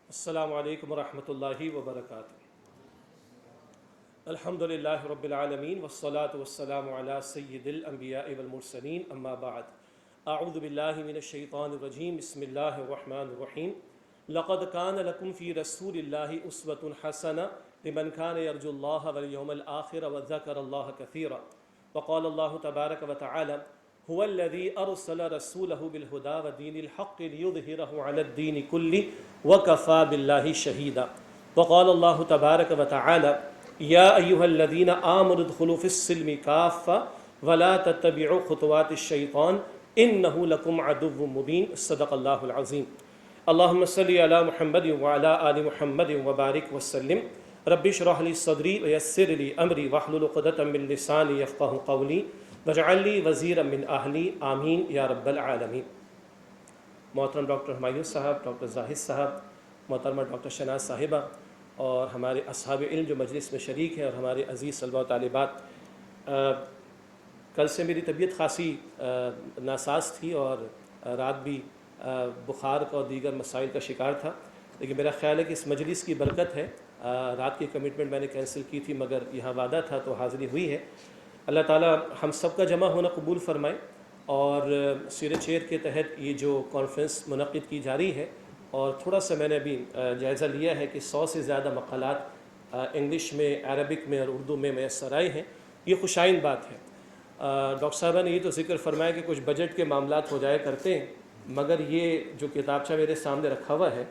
السلام علیکم ورحمۃ اللہ وبرکاتہ۔ الحمد للہ رب العالمین والصلاة والسلام علی سید الانبیاء والمرسلین، اما بعد۔ اعوذ باللہ من الشیطان الرجیم، بسم اللہ الرحمن الرحیم۔ لقد کان لکم فی رسول اللہ اسوۃ حسنہ لمن کان یرجو اللہ والیوم الآخر وذکر اللہ کثیرا۔ وقال اللہ تبارک وتعالی هو الذي أرسل رسوله بالهدى ودين الحق ليظهره على الدين كله وكفى بالله شهيدا۔ وقال الله تبارك وتعالى يا أيها الذين آمنوا ادخلوا في السلم كافة ولا تتبعوا خطوات الشيطان إنه لكم عدو مبين۔ صدق الله العظيم۔ اللهم صل على محمد وعلى آل محمد وبارك وسلم۔ رب اشرح لي صدري ويسر لي أمري واحلل عقدة من لساني يفقهوا قولي وجعل لي وزیرا من اہلی آمین یا رب العالمین۔ محترم ڈاکٹر ہمایوں صاحب، ڈاکٹر زاہد صاحب، محترمہ ڈاکٹر شناز صاحبہ اور ہمارے اصحاب علم جو مجلس میں شریک ہیں، اور ہمارے عزیز طلباء و طالبات، کل سے میری طبیعت خاصی ناساز تھی اور رات بھی بخار کا اور دیگر مسائل کا شکار تھا، لیکن میرا خیال ہے کہ اس مجلس کی برکت ہے۔ رات کی کمٹمنٹ میں نے کینسل کی تھی مگر یہاں وعدہ تھا تو حاضری ہوئی ہے۔ اللہ تعالیٰ ہم سب کا جمع ہونا قبول فرمائے، اور سیر چیر کے تحت یہ جو کانفرنس منعقد کی جا رہی ہے، اور تھوڑا سا میں نے ابھی جائزہ لیا ہے کہ 100 سے زیادہ مقالات انگلش میں، عربک میں اور اردو میں میسر آئے ہیں، یہ خوشائن بات ہے۔ ڈاکٹر صاحبہ نے یہ تو ذکر فرمایا کہ کچھ بجٹ کے معاملات ہو جایا کرتے ہیں، مگر یہ جو کتابچہ میرے سامنے رکھا ہوا ہے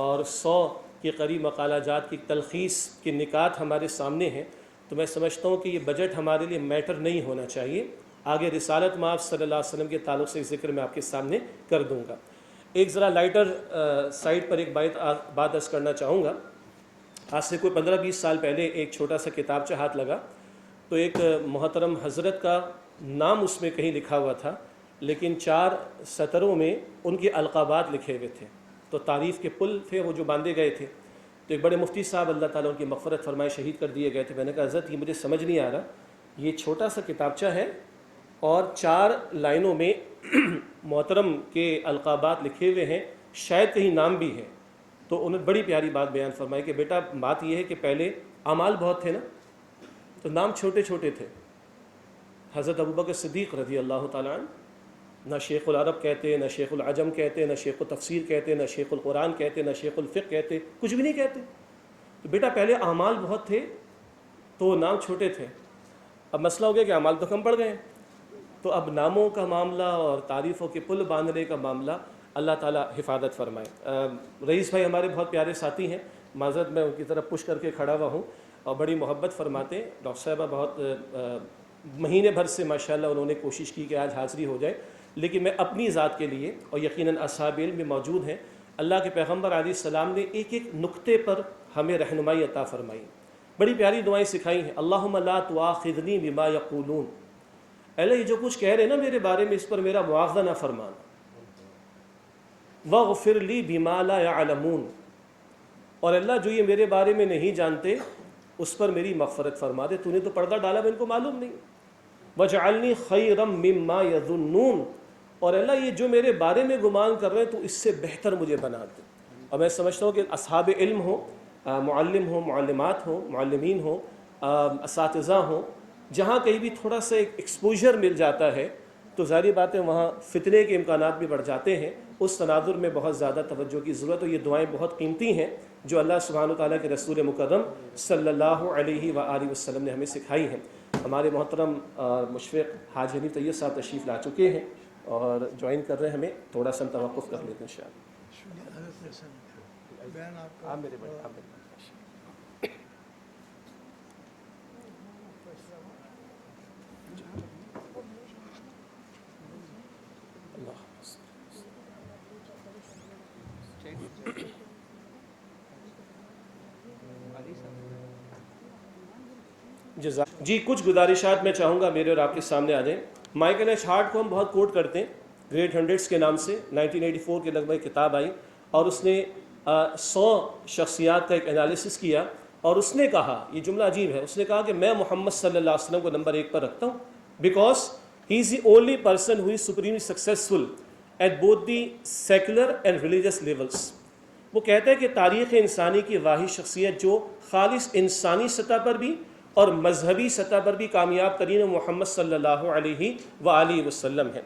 اور 100 کے قریب مقالہ جات کی تلخیص کی نکات ہمارے سامنے ہیں، تو میں سمجھتا ہوں کہ یہ بجٹ ہمارے لیے میٹر نہیں ہونا چاہیے۔ آگے رسالت مآب صلی اللہ علیہ وسلم کے تعلق سے ذکر میں آپ کے سامنے کر دوں گا۔ ایک ذرا لائٹر سائٹ پر ایک بات عرض کرنا چاہوں گا۔ آج سے کوئی 15-20 سال پہلے ایک چھوٹا سا کتابچہ ہاتھ لگا تو ایک محترم حضرت کا نام اس میں کہیں لکھا ہوا تھا، لیکن 4 سطروں میں ان کے القابات لکھے ہوئے تھے، تو تعریف کے پل تھے وہ جو باندھے گئے تھے۔ تو ایک بڑے مفتی صاحب اللہ تعالیٰ ان کی مغفرت فرمائے شہید کر دیے گئے تھے۔ میں نے کہا حضرت یہ مجھے سمجھ نہیں آ رہا، یہ چھوٹا سا کتابچہ ہے اور 4 لائنوں میں محترم کے القابات لکھے ہوئے ہیں، شاید کہیں نام بھی ہے۔ تو انہوں نے بڑی پیاری بات بیان فرمائی کہ بیٹا بات یہ ہے کہ پہلے اعمال بہت تھے نا، تو نام چھوٹے چھوٹے تھے۔ حضرت ابوبکر صدیق رضی اللہ تعالیٰ عنہ، نہ شیخ العرب کہتے، نہ شیخ العجم کہتے، نہ شیخ التفسیر کہتے، نہ شیخ القرآن کہتے، نہ شیخ الفقہ کہتے، کچھ بھی نہیں کہتے۔ تو بیٹا پہلے اعمال بہت تھے تو نام چھوٹے تھے، اب مسئلہ ہو گیا کہ اعمال تو کم پڑ گئے، تو اب ناموں کا معاملہ اور تعریفوں کے پل باندھنے کا معاملہ اللہ تعالیٰ حفاظت فرمائے۔ رئیس بھائی ہمارے بہت پیارے ساتھی ہیں، معذرت میں ان کی طرف پش کر کے کھڑا ہوا ہوں، اور بڑی محبت فرماتے ہیں۔ ڈاکٹر صاحبہ بہت مہینے بھر سے ماشاءاللہ انہوں نے کوشش کی کہ آج حاضری ہو جائے، لیکن میں اپنی ذات کے لیے، اور یقیناً اصحاب علم میں موجود ہیں، اللہ کے پیغمبر علیہ السلام نے ایک ایک نقطے پر ہمیں رہنمائی عطا فرمائی، بڑی پیاری دعائیں سکھائی ہیں۔ اللہم لا تؤاخذنی بما یقولون، اے اللہ یہ جو کچھ کہہ رہے ہیں نا میرے بارے میں، اس پر میرا مواخذہ نہ فرمانا۔ واغفر لی بما لا یعلمون، اور اللہ جو یہ میرے بارے میں نہیں جانتے اس پر میری مغفرت فرما دے، تو نے تو پردہ ڈالا میں ان کو معلوم نہیں۔ وجعلنی خیرا مما یظنون، اور اللہ یہ جو میرے بارے میں گمان کر رہے ہیں تو اس سے بہتر مجھے بنا دے۔ اور میں سمجھتا ہوں کہ اصحاب علم ہوں، معلم ہوں، معلمات ہوں، معلمین ہوں، اساتذہ ہوں، جہاں کہیں بھی تھوڑا سا ایک ایکسپوجر مل جاتا ہے تو ظاہری بات ہے وہاں فتنے کے امکانات بھی بڑھ جاتے ہیں، اس تناظر میں بہت زیادہ توجہ کی ضرورت ہے۔ یہ دعائیں بہت قیمتی ہیں جو اللہ سبحانہ وتعالیٰ کے رسول مکرم صلی اللہ علیہ وآلہ وسلم نے ہمیں سکھائی ہیں۔ ہمارے محترم مشفق حاج حنیف طیب صاحب تشریف لا چکے ہیں اور جوائن کر رہے ہیں ہمیں، تھوڑا سا توقف کر لیتے ہیں انشاءاللہ۔ آپ میرے بڑے جی کچھ گزارشات میں چاہوں گا میرے اور آپ کے سامنے آ جائیں۔ مائیکل ایچ ہارٹ کو ہم بہت کوٹ کرتے ہیں، گریٹ ہنڈریڈس کے نام سے 1984 کے لگ بھگ کتاب آئی، اور اس نے 100 شخصیات کا ایک انالیسس کیا، اور اس نے کہا، یہ جملہ عجیب ہے، اس نے کہا کہ میں محمد صلی اللہ علیہ وسلم کو نمبر 1 پر رکھتا ہوں، because he is the only person who is supremely successful at both the secular and religious levels. وہ کہتا ہے کہ تاریخ انسانی کی واحد شخصیت جو خالص انسانی سطح پر بھی اور مذہبی سطح پر بھی کامیاب ترین محمد صلی اللہ علیہ وآلہ وسلم ہے۔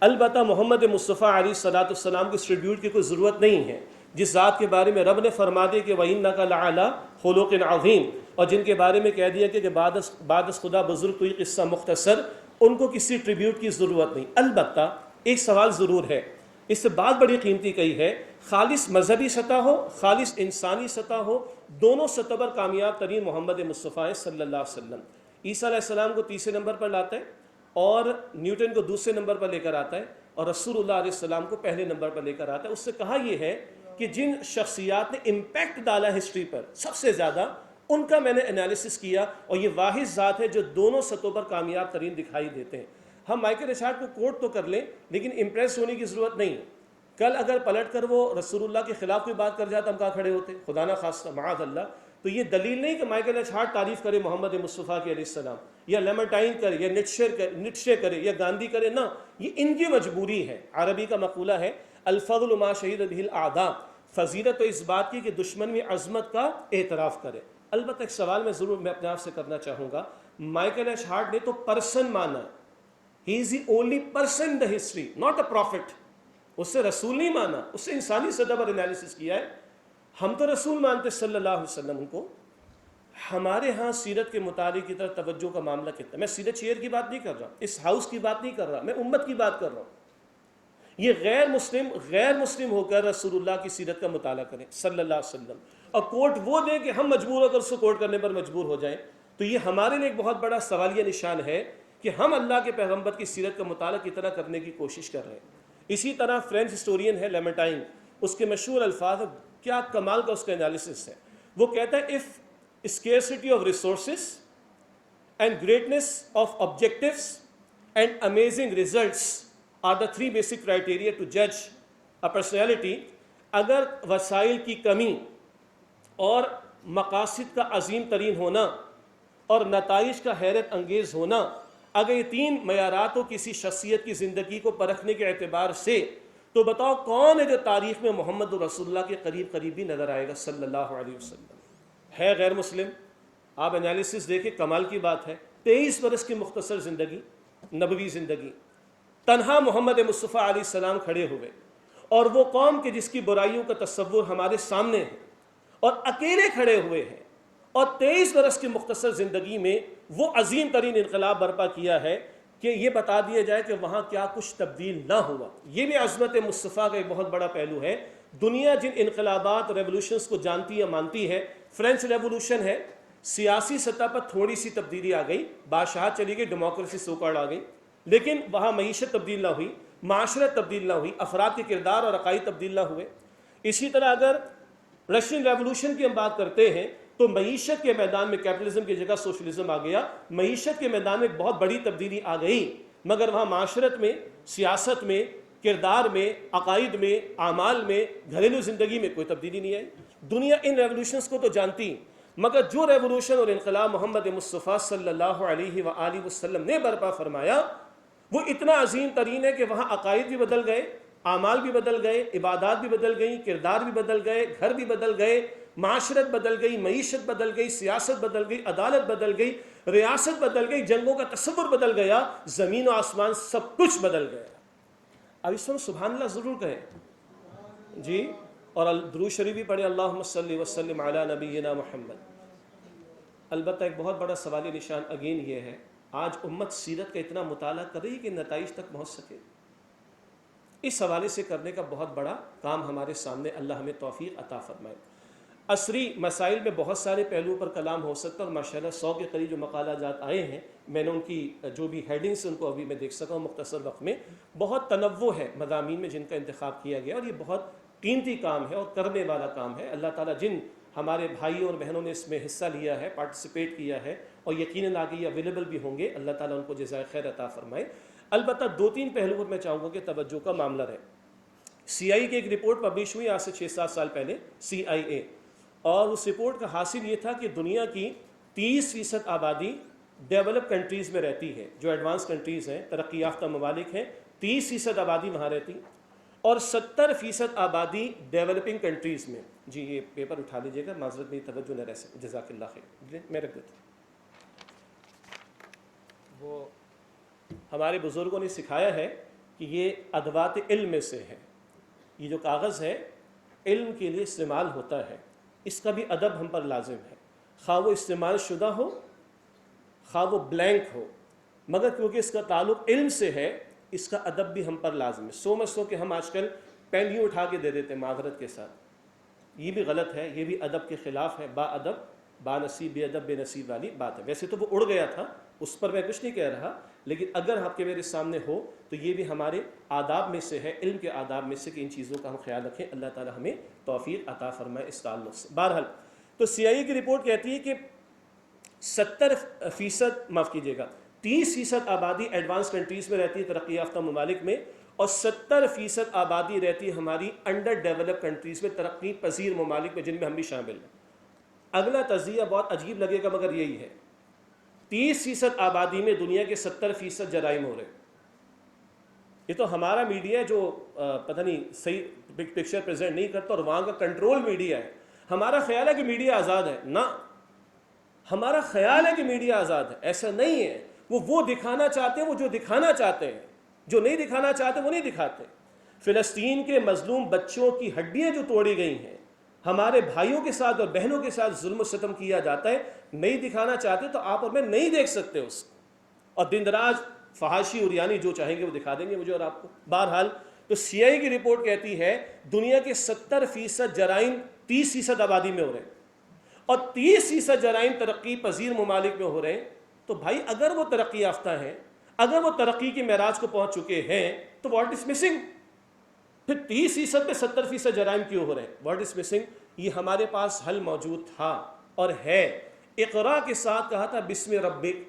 البتہ محمد مصطفیٰ علیہ الصلوۃ والسلام کو اس ٹریبیوٹ کی کوئی ضرورت نہیں ہے، جس ذات کے بارے میں رب نے فرما دیا کہ وَإِنَّكَ لَعَلَىٰ خُلُقٍ عَظِيمٍ، اور جن کے بارے میں کہہ دیا کہ بعد از خدا بزرگ کوئی قصہ مختصر، ان کو کسی ٹریبیوٹ کی ضرورت نہیں۔ البتہ ایک سوال ضرور ہے، اس سے بات بڑی قیمتی کہی ہے، خالص مذہبی سطح ہو، خالص انسانی سطح ہو، دونوں سطح پر کامیاب ترین محمد مصطفیٰ صلی اللہ علیہ وسلم۔ عیسیٰ علیہ السلام کو تیسرے نمبر پر لاتا ہے اور نیوٹن کو دوسرے نمبر پر لے کر آتا ہے، اور رسول اللہ علیہ السلام کو پہلے نمبر پر لے کر آتا ہے۔ اس سے کہا یہ ہے کہ جن شخصیات نے امپیکٹ ڈالا ہسٹری پر سب سے زیادہ، ان کا میں نے انالیسس کیا، اور یہ واحد ذات ہے جو دونوں سطحوں پر کامیاب ترین دکھائی دیتے ہیں۔ ہم مائیکل ریچارڈ کو کوٹ تو کر لیں، لیکن امپریس ہونے کی ضرورت نہیں ہے۔ کل اگر پلٹ کر وہ رسول اللہ کے خلاف کوئی بات کر جاتا، ہم کہاں کھڑے ہوتے؟ خدا نہ خواستہ، معاذ اللہ۔ تو یہ دلیل نہیں کہ مائیکل ریچارڈ تعریف کرے محمد مصطفیٰ کے علیہ السلام، یا لیمنٹائن کرے، یا نٹشے کرے، یا گاندھی کرے، نہ، یہ ان کی مجبوری ہے۔ عربی کا مقولہ ہے الفضل ما شہد بہ الاعداء، فضیلت تو اس بات کی کہ دشمن میں عظمت کا اعتراف کرے۔ البتہ ایک سوال میں اپنے آپ سے کرنا چاہوں گا، مائیکل ریچارڈ نے تو پرسن مانا، he is the only person in the history, not a prophet. اس سے رسول نہیں مانا، اس سے انسانی سطح پر انالیسس کیا ہے۔ ہم تو رسول مانتے صلی اللہ علیہ وسلم کو۔ ہمارے ہاں سیرت کے مطالعے کی طرف توجہ کا معاملہ کتنا، میں سیرت شیئر کی بات نہیں کر رہا، اس ہاؤس کی بات نہیں کر رہا، میں امت کی بات کر رہا ہوں۔ یہ غیر مسلم ہو کر رسول اللہ کی سیرت کا مطالعہ کریں صلی اللہ علیہ وسلم، اور کوٹ وہ دیں کہ ہم مجبور ہو کر اس کو کوٹ کرنے پر مجبور ہو جائیں، تو یہ ہمارے لیے ایک بہت بڑا سوالیہ نشان ہے کہ ہم اللہ کے پیغمبر کی سیرت کا مطالعہ کتنا کرنے کی کوشش کر رہے ہیں۔ اسی طرح فرینچ ہسٹورین ہے لیمنٹائن، اس کے مشہور الفاظ، کیا کمال کا اس کا انالیسس ہے۔ وہ کہتا ہے if scarcity of resources and greatness of objectives and amazing results are the three basic criteria to judge a personality، اگر وسائل کی کمی اور مقاصد کا عظیم ترین ہونا اور نتائج کا حیرت انگیز ہونا، اگر یہ تین معیارات ہو کسی شخصیت کی زندگی کو پرکھنے کے اعتبار سے، تو بتاؤ کون ہے جو تاریخ میں محمد رسول اللہ کے قریب بھی نظر آئے گا صلی اللہ علیہ وسلم؟ ہے غیر مسلم، آپ انالیسس دیکھیں، کمال کی بات ہے۔ 23 برس کی مختصر زندگی، نبوی زندگی، تنہا محمد مصطفیٰ علیہ السلام کھڑے ہوئے، اور وہ قوم کے جس کی برائیوں کا تصور ہمارے سامنے ہے، اور اکیلے کھڑے ہوئے ہیں، اور 23 برس کی مختصر زندگی میں وہ عظیم ترین انقلاب برپا کیا ہے کہ یہ بتا دیا جائے کہ وہاں کیا کچھ تبدیل نہ ہوا۔ یہ بھی عظمت مصطفیٰ کا ایک بہت بڑا پہلو ہے۔ دنیا جن انقلابات، ریولوشنز کو جانتی ہے، مانتی ہے، فرینچ ریولوشن ہے، سیاسی سطح پر تھوڑی سی تبدیلی آ گئی، بادشاہت چلی گئی، ڈیموکریسی سوکارڈ آ گئی، لیکن وہاں معیشت تبدیل نہ ہوئی، معاشرت تبدیل نہ ہوئی، افراد کے کردار اور عقائد تبدیل نہ ہوئے۔ اسی طرح اگر رشین ریولوشن کی ہم بات کرتے ہیں تو معیشت کے میدان میں کیپٹلزم کی جگہ سوشلزم آ گیا، معیشت کے میدان میں بہت بڑی تبدیلی آ گئی، مگر وہاں معاشرت میں، سیاست میں، کردار میں، عقائد میں، اعمال میں، گھریلو زندگی میں کوئی تبدیلی نہیں آئی۔ دنیا ان ریولوشنز کو تو جانتی، مگر جو ریولوشن اور انقلاب محمد مصطفیٰ صلی اللہ علیہ وآلہ وسلم نے برپا فرمایا، وہ اتنا عظیم ترین ہے کہ وہاں عقائد بھی بدل گئے، اعمال بھی بدل گئے، عبادات بھی بدل گئیں، کردار بھی بدل گئے، گھر بھی بدل گئے، معاشرت بدل گئی، معیشت بدل گئی، سیاست بدل گئی، عدالت بدل گئی، ریاست بدل گئی، جنگوں کا تصور بدل گیا، زمین و آسمان سب کچھ بدل گیا۔ اب اس میں سبحان اللہ ضرور کہیں جی، اور درود شریف بھی پڑھے، اللہم صلی وسلم علی نبینا محمد۔ البتہ ایک بہت بڑا سوالی نشان اگین یہ ہے، آج امت سیرت کا اتنا مطالعہ کر رہی ہے کہ نتائج تک پہنچ سکے؟ اس حوالے سے کرنے کا بہت بڑا کام ہمارے سامنے، اللہ ہمیں توفیق عطا فرمائے۔ عصری مسائل میں بہت سارے پہلوؤں پر کلام ہو سکتا ہے، اور ماشاءاللہ 100 کے قریب جو مقالہ جات آئے ہیں، میں نے ان کی جو بھی ہیڈنگس ان کو ابھی میں دیکھ سکا ہوں مختصر وقت میں، بہت تنوع ہے مضامین میں جن کا انتخاب کیا گیا، اور یہ بہت قیمتی کام ہے اور کرنے والا کام ہے۔ اللہ تعالیٰ جن ہمارے بھائیوں اور بہنوں نے اس میں حصہ لیا ہے، پارٹیسپیٹ کیا ہے، اور یقیناً آگے یہ اویلیبل بھی ہوں گے، اللہ تعالیٰ ان کو جزائے خیر عطا فرمائے۔ البتہ 2-3 پہلو پر میں چاہوں گا کہ توجہ کا معاملہ رہے۔ سی آئی کی ایک رپورٹ پبلش ہوئی آج سے 6-7 سال پہلے، CIA، اور اس رپورٹ کا حاصل یہ تھا کہ دنیا کی 30% آبادی ڈیولپ کنٹریز میں رہتی ہے، جو ایڈوانس کنٹریز ہیں، ترقی یافتہ ممالک ہیں، 30% آبادی وہاں رہتی، اور 70% آبادی ڈیولپنگ کنٹریز میں. جی یہ پیپر اٹھا لیجیے گا, معذرت میری توجہ نہ رہ سکے, جزاک اللہ خیر. میں رکھ دیتا ہوں. وہ ہمارے بزرگوں نے سکھایا ہے کہ یہ ادوات علم میں سے ہے. یہ جو کاغذ ہے علم کے لیے استعمال ہوتا ہے, اس کا بھی ادب ہم پر لازم ہے, خواہ وہ استعمال شدہ ہو خواہ وہ بلینک ہو, مگر کیونکہ اس کا تعلق علم سے ہے اس کا ادب بھی ہم پر لازم ہے. سو کہ ہم آج کل پین یوں اٹھا کے دے دیتے ہیں معذرت کے ساتھ, یہ بھی غلط ہے, یہ بھی ادب کے خلاف ہے. با ادب با نصیب بے ادب بے نصیب والی بات ہے. ویسے تو وہ اڑ گیا تھا, اس پر میں کچھ نہیں کہہ رہا, لیکن اگر آپ کے میرے سامنے ہو تو یہ بھی ہمارے آداب میں سے ہے, علم کے آداب میں سے, کہ ان چیزوں کا ہم خیال رکھیں. اللہ تعالی ہمیں توفیق عطا فرمائے اس تعلق سے. بہرحال تو CIA کی رپورٹ کہتی ہے کہ 70%, معاف کیجیے گا 30% آبادی ایڈوانس کنٹریز میں رہتی ہے, ترقی یافتہ ممالک میں, اور 70% آبادی رہتی ہے ہماری انڈر ڈیولپ کنٹریز میں, ترقی پذیر ممالک میں, جن میں ہم بھی شامل ہیں. اگلا تجزیہ بہت عجیب لگے گا مگر یہی ہے, 30% آبادی میں دنیا کے 70% جرائم ہو رہے ہیں. یہ تو ہمارا میڈیا ہے جو پتہ نہیں صحیح پکچر پریزنٹ نہیں کرتا, اور وہاں کا کنٹرول میڈیا ہے. ہمارا خیال ہے کہ میڈیا آزاد ہے, نہ, ہمارا خیال ہے کہ میڈیا آزاد ہے, ایسا نہیں ہے. وہ دکھانا چاہتے ہیں, وہ جو دکھانا چاہتے ہیں, جو نہیں دکھانا چاہتے وہ نہیں دکھاتے. فلسطین کے مظلوم بچوں کی ہڈیاں جو توڑی گئی ہیں, ہمارے بھائیوں کے ساتھ اور بہنوں کے ساتھ ظلم و ستم کیا جاتا ہے, نہیں دکھانا چاہتے تو آپ اور میں نہیں دیکھ سکتے اس کو, اور دن دراز فحاشی اور یعنی جو چاہیں گے وہ دکھا دیں گے مجھے اور آپ کو. بہرحال تو CIA کی رپورٹ کہتی ہے دنیا کے 70% جرائم 30% آبادی میں ہو رہے ہیں, اور 30% جرائم ترقی پذیر ممالک میں ہو رہے ہیں. تو بھائی اگر وہ ترقی یافتہ ہیں, اگر وہ ترقی کے معراج کو پہنچ چکے ہیں, تو واٹ از مسنگ؟ پھر 30% پہ 70% جرائم کیوں ہو رہے ہیں؟ What is missing? یہ ہمارے پاس حل موجود تھا اور ہے. اقرا کے ساتھ کہا تھا بسم ربک,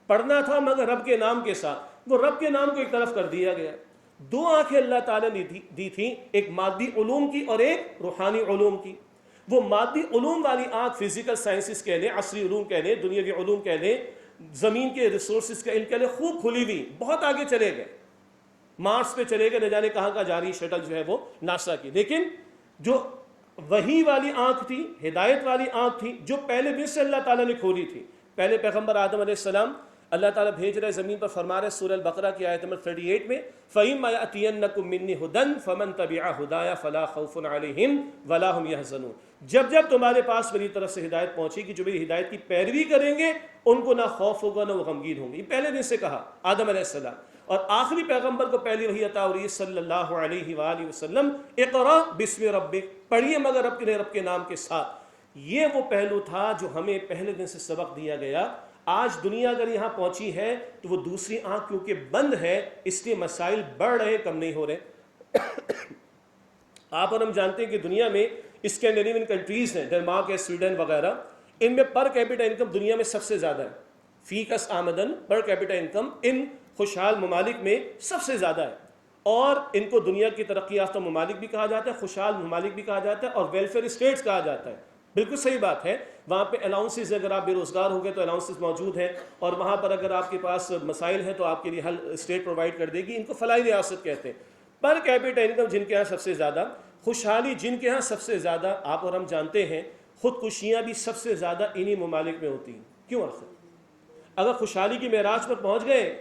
پڑھنا تھا مگر رب کے نام کے ساتھ. وہ رب کے نام کو ایک طرف کر دیا گیا. 2 آنکھیں اللہ تعالیٰ نے دی تھیں, ایک مادی علوم کی اور ایک روحانی علوم کی. وہ مادی علوم والی آنکھ فزیکل سائنسز کہہ لیں, عصری علوم کہہ لیں, دنیاوی علوم کہہ لیں, زمین کے ریسورسز کا علم کہہ لیں, خوب کھلی ہوئی, بہت آگے چلے گئے, مارس پہ چلے گئے, نہ جانے کہاں کا جاری شٹل جو ہے وہ ناسا کی. لیکن جو وحی والی آنکھ تھی, ہدایت والی آنکھ تھی, جو پہلے دن سے اللہ تعالیٰ نے کھولی تھی. پہلے پیغمبر آدم علیہ السلام اللہ تعالیٰ بھیج رہے زمین پر, فرما رہے سورہ البقرہ کی آیت نمبر 38 میں, فَإِمَّا يَأْتِيَنَّكُم مِّنِّي هُدًى فَمَن تَبِعَ هُدَايَ فَلَا خَوْفٌ عَلَيْهِمْ وَلَا هُمْ يَحْزَنُونَ. جب تمہارے پاس میری طرف سے ہدایت پہنچے گی, جو میری ہدایت کی پیروی کریں گے ان کو نہ خوف ہوگا نہ وہ غمگین ہوں گے. یہ پہلے دن سے کہا آدم علیہ السلام. اور آخری پیغمبر کو پہلی وحی عطا ہو رہی ہے صلی اللہ علیہ وآلہ وسلم, اقرا بسم ربک, پڑھیے مگر رب کے نام کے ساتھ. یہ وہ پہلو تھا جو ہمیں پہلے دن سے سبق دیا گیا. آج دنیا اگر یہاں پہنچی ہے تو وہ دوسری آنکھ کیونکہ بند ہے, اس لیے مسائل بڑھ رہے, کم نہیں ہو رہے. آپ اور ہم جانتے ہیں کہ دنیا میں اسکینڈینیوین کنٹریز ہیں, ڈنمارک ہے, سویڈن وغیرہ, ان میں پر کیپٹا انکم دنیا میں سب سے زیادہ ہے. فی کس آمدن پر کیپٹا انکم ان خوشحال ممالک میں سب سے زیادہ ہے, اور ان کو دنیا کی ترقی یافتہ ممالک بھی کہا جاتا ہے, خوشحال ممالک بھی کہا جاتا ہے, اور ویلفیئر اسٹیٹس کہا جاتا ہے. بالکل صحیح بات ہے. وہاں پہ الاؤنسز, اگر آپ بے روزگار ہو گئے تو الاؤنسز موجود ہیں, اور وہاں پر اگر آپ کے پاس مسائل ہیں تو آپ کے لیے حل اسٹیٹ پرووائڈ کر دے گی. ان کو فلاحی ریاست کہتے ہیں. پر کیپٹا انکم جن کے ہاں سب سے زیادہ, خوشحالی جن کے ہاں سب سے زیادہ, آپ اور ہم جانتے ہیں خودکشیاں بھی سب سے زیادہ انہی ممالک میں ہوتی ہیں. کیوں آخر؟ اگر خوشحالی کی معراج پر پہنچ گئے,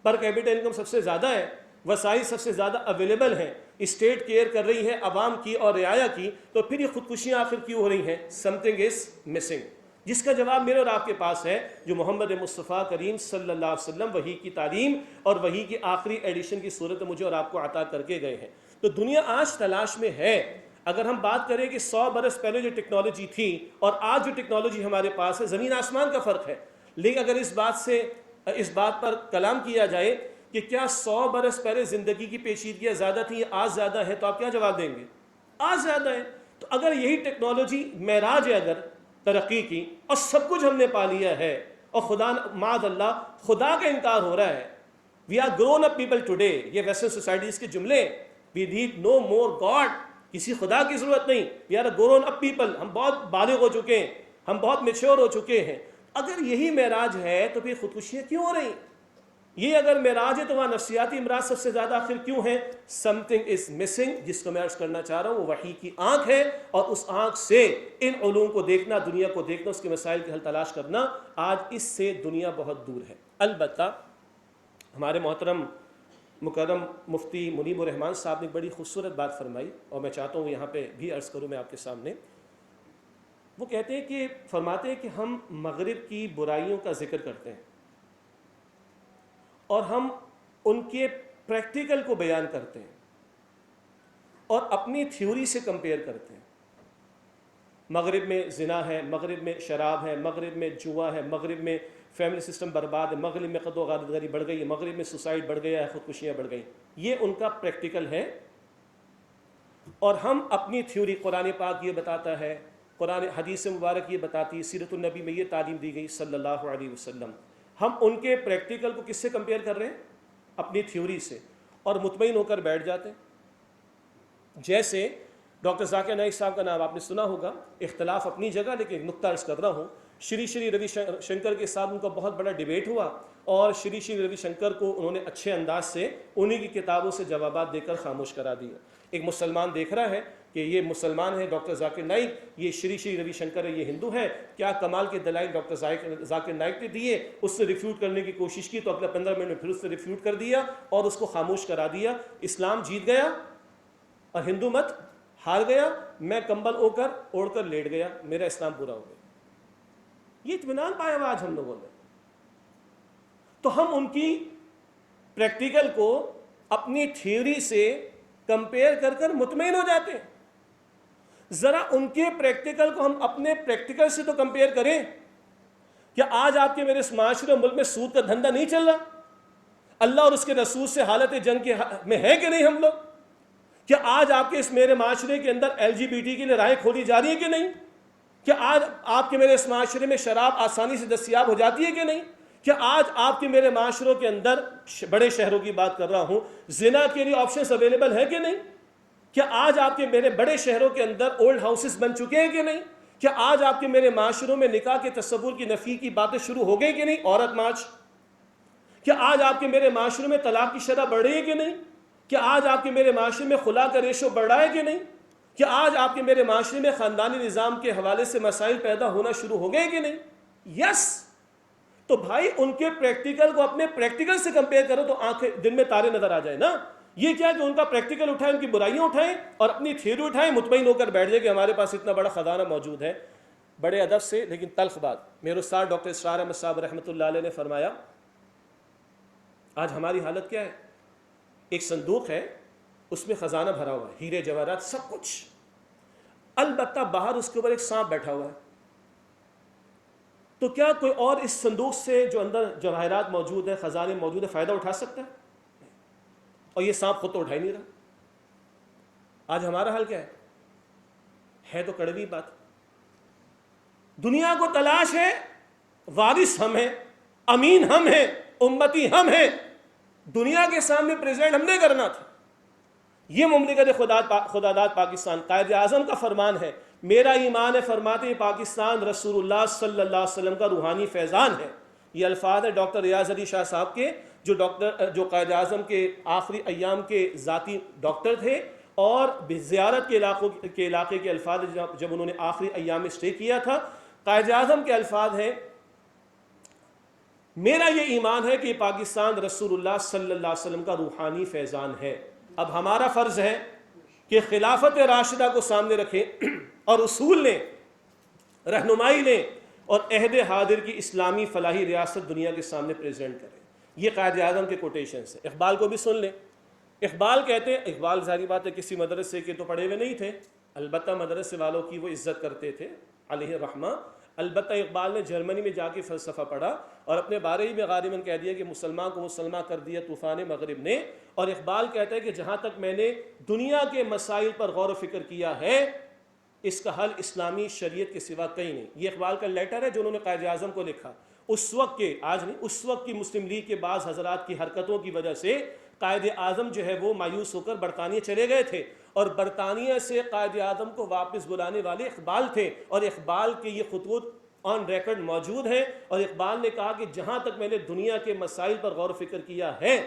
پر کیپٹا انکم سب سے زیادہ ہے, وسائل سب سے زیادہ اویلیبل ہیں, اسٹیٹ کیئر کر رہی ہے عوام کی اور رعایا کی, تو پھر یہ خودکشیاں آخر کیوں ہو رہی ہیں؟ Some thing is missing. جس کا جواب میرے اور آپ کے پاس ہے, جو محمد مصطفیٰ کریم صلی اللہ علیہ وسلم وحی کی تعلیم اور وحی کی آخری ایڈیشن کی صورت میں مجھے اور آپ کو عطا کر کے گئے ہیں. تو دنیا آج تلاش میں ہے. اگر ہم بات کریں کہ 100 برس پہلے جو ٹیکنالوجی تھی اور آج جو ٹیکنالوجی ہمارے پاس ہے, زمین آسمان کا فرق ہے. لیکن اگر اس بات پر کلام کیا جائے کہ کیا 100 برس پہلے زندگی کی پیچیدگیاں زیادہ تھیں یا آج زیادہ ہے, تو آپ کیا جواب دیں گے؟ آج زیادہ ہے. تو اگر یہی ٹیکنالوجی معراج ہے اگر ترقی کی, اور سب کچھ ہم نے پا لیا ہے, اور خدا معاذ اللہ خدا کا انکار ہو رہا ہے, we are grown up people today, یہ ویسٹرن سوسائٹیز کے جملے, we need know more God, کسی خدا کی ضرورت نہیں, we are grown up people, ہم بہت بالغ ہو چکے ہیں, ہم بہت میچور ہو چکے ہیں. اگر یہی معراج ہے تو پھر خودکشیاں کیوں ہو رہی ہیں؟ یہ اگر معراج ہے تو وہاں نفسیاتی امراض سب سے زیادہ آخر کیوں ہیں؟ سم تھنگ از مسنگ، جس کو میں عرض کرنا چاہ رہا ہوں وہ وحی کی آنکھ ہے، اور اس آنکھ سے ان علوم کو دیکھنا، دنیا کو دیکھنا، اس کے مسائل کے حل تلاش کرنا، آج اس سے دنیا بہت دور ہے۔ البتہ ہمارے محترم مکرم مفتی منیب الرحمان صاحب نے بڑی خوبصورت بات فرمائی، اور میں چاہتا ہوں یہاں پہ بھی عرض کروں میں آپ کے سامنے۔ وہ کہتے ہیں کہ فرماتے ہیں کہ ہم مغرب کی برائیوں کا ذکر کرتے ہیں اور ہم ان کے پریکٹیکل کو بیان کرتے ہیں اور اپنی تھیوری سے کمپیئر کرتے ہیں۔ مغرب میں زنا ہے، مغرب میں شراب ہے، مغرب میں جوا ہے، مغرب میں فیملی سسٹم برباد ہے، مغرب میں قتل و غارت بڑھ گئی ہے، مغرب میں سوسائڈ بڑھ گیا ہے، خودکشیاں بڑھ گئی۔ یہ ان کا پریکٹیکل ہے، اور ہم اپنی تھیوری، قرآن پاک یہ بتاتا ہے، قرآن حدیث مبارک یہ بتاتی ہے، سیرت النبی میں یہ تعلیم دی گئی صلی اللہ علیہ وسلم، ہم ان کے پریکٹیکل کو کس سے کمپیئر کر رہے ہیں؟ اپنی تھیوری سے، اور مطمئن ہو کر بیٹھ جاتے ہیں۔ جیسے ڈاکٹر ذاکر نائک صاحب کا نام آپ نے سنا ہوگا، اختلاف اپنی جگہ، لیکن ایک نقطہ عرض کر رہا ہوں۔ شری روی شنکر کے ساتھ ان کا بہت بڑا ڈیبیٹ ہوا، اور شری روی شنکر کو انہوں نے اچھے انداز سے انہی کی کتابوں سے جوابات دے کر خاموش کرا دیا۔ ایک مسلمان دیکھ رہا ہے کہ یہ مسلمان ہے ڈاکٹر ذاکر نائک، یہ شری روی شنکر ہے، یہ ہندو ہے، کیا کمال کے دلائل ڈاکٹر ذاکر نائک نے دیے، اس سے ریفیوٹ کرنے کی کوشش کی تو اگلا 15 منٹ میں پھر اس سے ریفیوٹ کر دیا اور اس کو خاموش کرا دیا۔ اسلام جیت گیا اور ہندو مت ہار گیا، میں کمبل اوڑھ کر لیٹ گیا، میرا اسلام پورا ہو گیا۔ یہ اطمینان پایا ہوا آج ہم لوگوں نے۔ تو ہم ان کی پریکٹیکل کو اپنی تھیوری سے کمپیئر کر کر مطمئن ہو جاتے ہیں۔ ذرا ان کے پریکٹیکل کو ہم اپنے پریکٹیکل سے تو کمپیئر کریں۔ کیا آج آپ کے میرے اس معاشرے اور ملک میں سود کا دھندا نہیں چل رہا؟ اللہ اور اس کے رسول سے حالت جنگ میں ہے کہ نہیں ہم لوگ؟ کیا آج آپ کے اس میرے معاشرے کے اندر LGBT کے لیے راہیں کھولی جا رہی ہیں کہ نہیں؟ کیا آج آپ کے میرے اس معاشرے میں شراب آسانی سے دستیاب ہو جاتی ہے کہ نہیں؟ کیا آج آپ کے میرے معاشروں کے اندر، بڑے شہروں کی بات کر رہا ہوں، زنا کے لیے آپشنز اویلیبل ہے کہ نہیں؟ کیا آج آپ کے میرے بڑے شہروں کے اندر اولڈ ہاؤسز بن چکے ہیں کہ نہیں؟ کیا آج آپ کے میرے معاشروں میں نکاح کے تصور کی نفی کی باتیں شروع ہو گئی کہ نہیں؟ عورت مارچ۔ کیا آج آپ کے میرے معاشرے میں طلاق کی شرح بڑھ رہی ہے کہ نہیں؟ کیا آج آپ کے میرے معاشرے میں خلا کا ریشو بڑھ رہا ہے کہ نہیں؟ کیا آج آپ کے میرے معاشرے میں خاندانی نظام کے حوالے سے مسائل پیدا ہونا شروع ہو گئے کہ نہیں؟ یس۔ تو بھائی ان کے پریکٹیکل کو اپنے پریکٹیکل سے کمپیئر کرو تو آنکھیں دن میں تارے نظر آ جائے نا۔ یہ کیا کہ ان کا پریکٹیکل اٹھائیں، ان کی برائیاں اٹھائیں اور اپنی تھیوری اٹھائیں، مطمئن ہو کر بیٹھ جائے کہ ہمارے پاس اتنا بڑا خزانہ موجود ہے۔ بڑے ادب سے لیکن تلخ بات، میرے استاد ڈاکٹر اسرار احمد صاحب رحمۃ اللہ علیہ نے فرمایا، آج ہماری حالت کیا ہے؟ ایک صندوق ہے، اس میں خزانہ بھرا ہوا ہے، ہیرے جواہرات سب کچھ، البتہ باہر اس کے اوپر ایک سانپ بیٹھا ہوا ہے۔ تو کیا کوئی اور اس صندوق سے جو اندر جواہرات موجود ہے، خزانے موجود ہے، فائدہ اٹھا سکتا ہے؟ اور یہ سانپ خود تو اٹھا ہی نہیں رہا۔ آج ہمارا حال کیا ہے تو کڑوی بات۔ دنیا کو تلاش ہے، وارث ہم ہیں، امین ہم ہیں، امتی ہم ہیں، دنیا کے سامنے پریزنٹ ہم نے کرنا تھا۔ یہ مملکت خداداد پاکستان، قائد اعظم کا فرمان ہے، میرا ایمان ہے، فرماتے ہیں پاکستان رسول اللہ صلی اللہ علیہ وسلم کا روحانی فیضان ہے۔ یہ الفاظ ہے ڈاکٹر ریاض علی شاہ صاحب کے، جو قائد اعظم کے آخری ایام کے ذاتی ڈاکٹر تھے، اور زیارت کے علاقے کے الفاظ جب انہوں نے آخری ایام میں اسٹے کیا تھا۔ قائد اعظم کے الفاظ ہیں، میرا یہ ایمان ہے کہ پاکستان رسول اللہ صلی اللہ علیہ وسلم کا روحانی فیضان ہے۔ اب ہمارا فرض ہے کہ خلافت راشدہ کو سامنے رکھیں اور اصول لیں، رہنمائی لیں، اور عہد حاضر کی اسلامی فلاحی ریاست دنیا کے سامنے پریزنٹ کریں۔ یہ قائد اعظم کے کوٹیشنز ہیں۔ اقبال کو بھی سن لیں۔ اقبال کہتے ہیں، اقبال ظاہری بات ہے کسی مدرسے کے تو پڑھے ہوئے نہیں تھے، البتہ مدرسے والوں کی وہ عزت کرتے تھے علیہ الرحمہ۔ البتہ اقبال نے جرمنی میں جا کے فلسفہ پڑھا اور اپنے بارے ہی میں غالباً کہہ دیا کہ مسلمان کو مسلمان کر دیا طوفان مغرب نے۔ اور اقبال کہتا ہے کہ جہاں تک میں نے دنیا کے مسائل پر غور و فکر کیا ہے، اس کا حل اسلامی شریعت کے سوا کہیں نہیں۔ یہ اقبال کا لیٹر ہے جو انہوں نے قائد اعظم کو لکھا۔ اس وقت کے، آج نہیں، اس وقت کی مسلم لیگ کے بعض حضرات کی حرکتوں کی وجہ سے قائد اعظم جو ہے وہ مایوس ہو کر برطانیہ چلے گئے تھے، اور برطانیہ سے قائد اعظم کو واپس بلانے والے اقبال تھے، اور اقبال کے یہ خطوط آن ریکارڈ موجود ہیں. اور اقبال نے کہا کہ جہاں تک میں نے دنیا کے مسائل پر غور و فکر کیا ہے,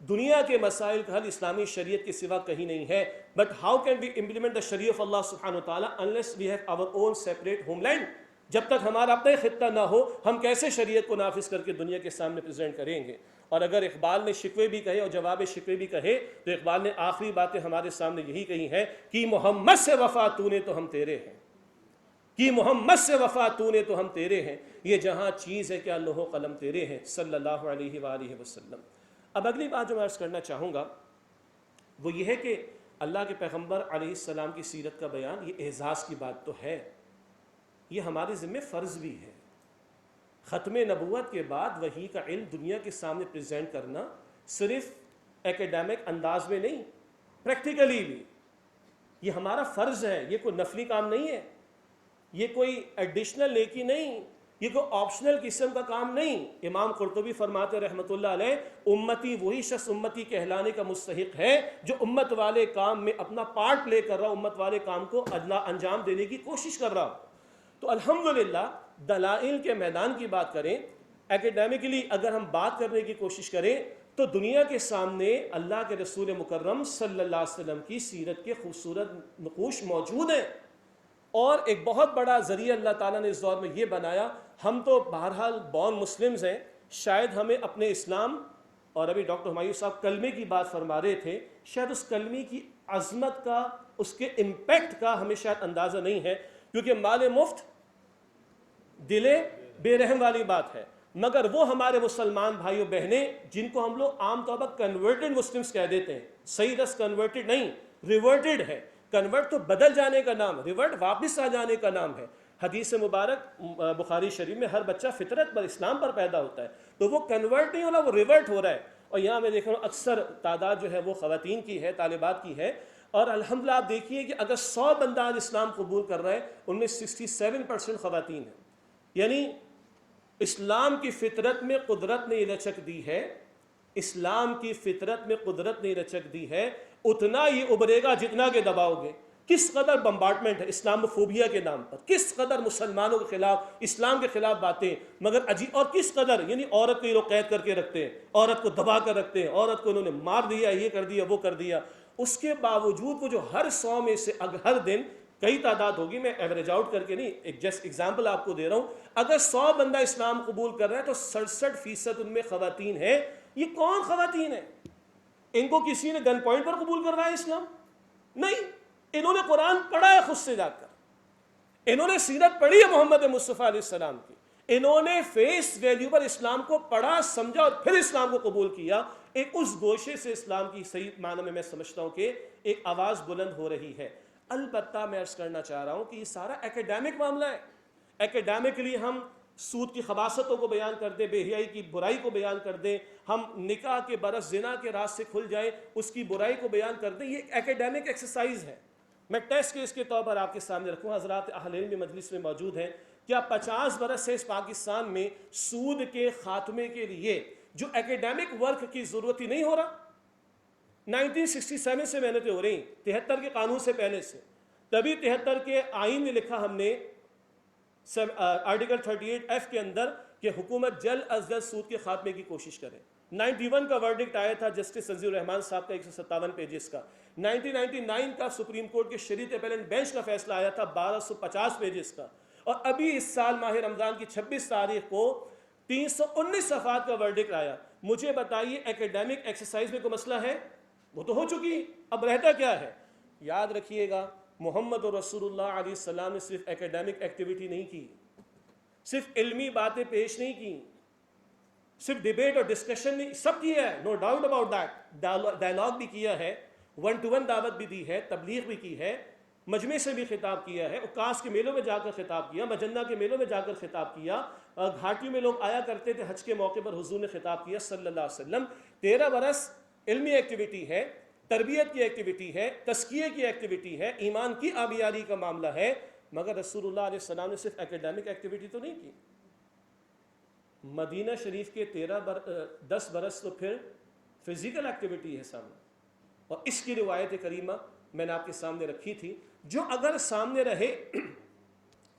دنیا کے مسائل کا حل اسلامی شریعت کے سوا کہیں نہیں ہے. But how can we implement the شریعہ آف اللہ سبحانہ و تعالیٰ unless we have our own separate homeland? جب تک ہمارا اپنا خطہ نہ ہو ہم کیسے شریعت کو نافذ کر کے دنیا کے سامنے پریزنٹ کریں گے؟ اور اگر اقبال نے شکوے بھی کہے اور جواب شکوے بھی کہے تو اقبال نے آخری باتیں ہمارے سامنے یہی کہی ہیں کہ محمد سے وفا تو نے تو ہم تیرے ہیں, کہ محمد سے وفا تو نے تو ہم تیرے ہیں, یہ جہاں چیز ہے کیا لوح و قلم تیرے ہیں صلی اللہ علیہ وآلہ وسلم. اب اگلی بات جو میں عرض کرنا چاہوں گا وہ یہ ہے کہ اللہ کے پیغمبر علیہ السلام کی سیرت کا بیان یہ اعزاز کی بات تو ہے, یہ ہمارے ذمہ فرض بھی ہے. ختم نبوت کے بعد وحی کا علم دنیا کے سامنے پریزنٹ کرنا صرف ایکیڈیمک انداز میں نہیں, پریکٹیکلی بھی یہ ہمارا فرض ہے. یہ کوئی نفلی کام نہیں ہے, یہ کوئی ایڈیشنل نیکی نہیں, یہ کوئی آپشنل قسم کا کام نہیں. امام قرطبی فرماتے رحمۃ اللہ علیہ, امتی وہی شخص امتی کہلانے کا مستحق ہے جو امت والے کام میں اپنا پارٹ پلے کر رہا, امت والے کام کو انجام دینے کی کوشش کر رہا. تو الحمدللہ دلائل کے میدان کی بات کریں, ایکیڈیمکلی اگر ہم بات کرنے کی کوشش کریں تو دنیا کے سامنے اللہ کے رسول مکرم صلی اللہ علیہ وسلم کی سیرت کے خوبصورت نقوش موجود ہیں. اور ایک بہت بڑا ذریعہ اللہ تعالیٰ نے اس دور میں یہ بنایا, ہم تو بہرحال بورن مسلمز ہیں, شاید ہمیں اپنے اسلام, اور ابھی ڈاکٹر ہمایوں صاحب کلمے کی بات فرما رہے تھے, شاید اس کلمے کی عظمت کا, اس کے امپیکٹ کا ہمیں شاید اندازہ نہیں ہے, کیونکہ مال مفت دل بے رحم والی بات ہے. مگر وہ ہمارے مسلمان بھائیوں بہنیں جن کو ہم لوگ عام طور پر کنورٹڈ مسلمز کہہ دیتے ہیں, صحیح رس کنورٹڈ نہیں, ریورٹڈ ہے. کنورٹ تو بدل جانے کا نام, ریورٹ واپس آ جانے کا نام ہے. حدیث مبارک بخاری شریف میں ہر بچہ فطرت پر اسلام پر پیدا ہوتا ہے, تو وہ کنورٹ نہیں ہو رہا, وہ ریورٹ ہو رہا ہے. اور یہاں میں دیکھ رہا ہوں اکثر تعداد جو ہے وہ خواتین کی ہے, طالبات کی ہے. اور الحمدللہ آپ دیکھیے کہ اگر 100 بندہ آج اسلام قبول کر رہے ہیں ان میں 67% خواتین ہیں. یعنی اسلام کی فطرت میں قدرت نے یہ لچک دی ہے, اسلام کی فطرت میں قدرت نے یہ لچک دی ہے, اتنا یہ ابھرے گا جتنا کہ دباؤ گے. کس قدر بمبارڈمنٹ ہے اسلام فوبیا کے نام پر, کس قدر مسلمانوں کے خلاف, اسلام کے خلاف باتیں, مگر عجیب, اور کس قدر یعنی عورت کو یہ لوگ قید کر کے رکھتے ہیں, عورت کو دبا کر رکھتے ہیں, عورت کو انہوں نے مار دیا, یہ کر دیا, وہ کر دیا. اس کے باوجود وہ جو ہر 100 میں سے ہر دن کئی تعداد ہوگی, میں ایوریج آؤٹ کر کے نہیں, ایک جسٹ ایگزامپل آپ کو دے رہا ہوں, اگر 100 بندہ اسلام قبول کر رہا ہے تو 67% ان میں خواتین ہیں. یہ کون خواتین ہیں؟ ان کو کسی نے گن پوائنٹ پر قبول کر رہا ہے اسلام؟ نہیں, انہوں نے قرآن پڑھا ہے خود سے جا کر, انہوں نے سیرت پڑھی ہے محمد مصطفیٰ علیہ السلام کی, انہوں نے فیس ویلیو پر اسلام کو پڑھا, سمجھا اور پھر اسلام کو قبول کیا. ایک اس گوشے سے اسلام کی صحیح معنی میں سمجھتا ہوں کہ ایک آواز بلند ہو رہی ہے. البتہ میں عرض کرنا چاہ رہا ہوں کہ یہ سارا ایکیڈیمک معاملہ ہے. ایکیڈیمکلی ہم سود کی خباثتوں کو بیان کر دیں, بے حیائی کی برائی کو بیان کر دیں, ہم نکاح کے برس زنا کے راز سے کھل جائیں, اس کی برائی کو بیان کر دیں, یہ ایک ایکیڈیمک ایکسرسائز ہے. میں ٹیسٹ کیس کے طور پر آپ کے سامنے رکھوں, حضرات اہل علم مجلس میں موجود ہیں, کیا 50 برس سے اس پاکستان میں سود کے خاتمے کے لیے جو ایکیڈیمک ورک کی ضرورت ہی نہیں ہو رہا؟ 1967 سے محنتیں ہو رہی, 73 کے قانون سے پہلے سے. تبھی 73 کے آئین میں لکھا ہم نے آرٹیکل 38F کے اندر کہ حکومت جلد از جلد سود کے خاتمے کی کوشش کرے. 91 کا ورڈکٹ آیا تھا جسٹس سنزیر الرحمان صاحب کا 157 پیجز کا. 1999 کا سپریم کورٹ کے شریعت اپیلنٹ بینچ کا فیصلہ آیا تھا 1250 پیجز کا. اور ابھی اس سال ماہ رمضان کی 26 تاریخ کو 319 صفحات کا ورڈکٹ آیا. مجھے بتائیے ایکیڈیمک ایکسرسائز میں کوئی مسئلہ ہے؟ وہ تو ہو چکی, اب رہتا کیا ہے؟ یاد رکھیے گا, محمد رسول اللہ علیہ السلام نے صرف ایکیڈیمک ایکٹیویٹی نہیں کی, صرف علمی باتیں پیش نہیں کی, صرف ڈیبیٹ اور ڈسکشن نہیں, سب کیا ہے, no doubt about that. Dialogue بھی کیا ہے, 1 to 1 دعوت بھی دی ہے, تبلیغ بھی کی ہے, مجمع سے بھی خطاب کیا ہے, عکاس کے میلوں میں جا کر خطاب کیا, مجنہ کے میلوں میں جا کر خطاب کیا, گھاٹیوں میں لوگ آیا کرتے تھے حج کے موقع پر, حضور نے خطاب کیا صلی اللہ علیہ وسلم. 13 برس علمی ایکٹیویٹی ہے, تربیت کی ایکٹیویٹی ہے, تزکیے کی ایکٹیویٹی ہے, ایمان کی آبیاری کا معاملہ ہے, مگر رسول اللہ علیہ السلام نے صرف ایکیڈیمک ایکٹیویٹی تو نہیں کی. مدینہ شریف کے 10 برس تو پھر فزیکل ایکٹیویٹی ہے سامنے, اور اس کی روایت کریمہ میں نے آپ کے سامنے رکھی تھی, جو اگر سامنے رہے